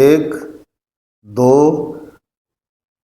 1 2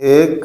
1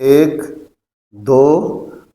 1 2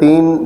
3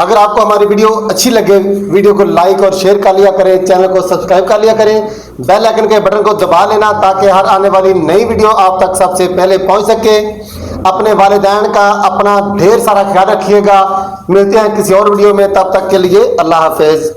अगर आपको हमारी वीडियो अच्छी लगे, वीडियो को लाइक और शेयर कर लिया करें, चैनल को सब्सक्राइब कर लिया करें, बेल आइकन के बटन को दबा लेना ताकि हर आने वाली नई वीडियो आप तक सबसे पहले पहुंच सके। अपने वालिदैन का अपना ढेर सारा ख्याल रखिएगा। मिलते हैं किसी और वीडियो में, तब तक के लिए अल्लाह हाफिज।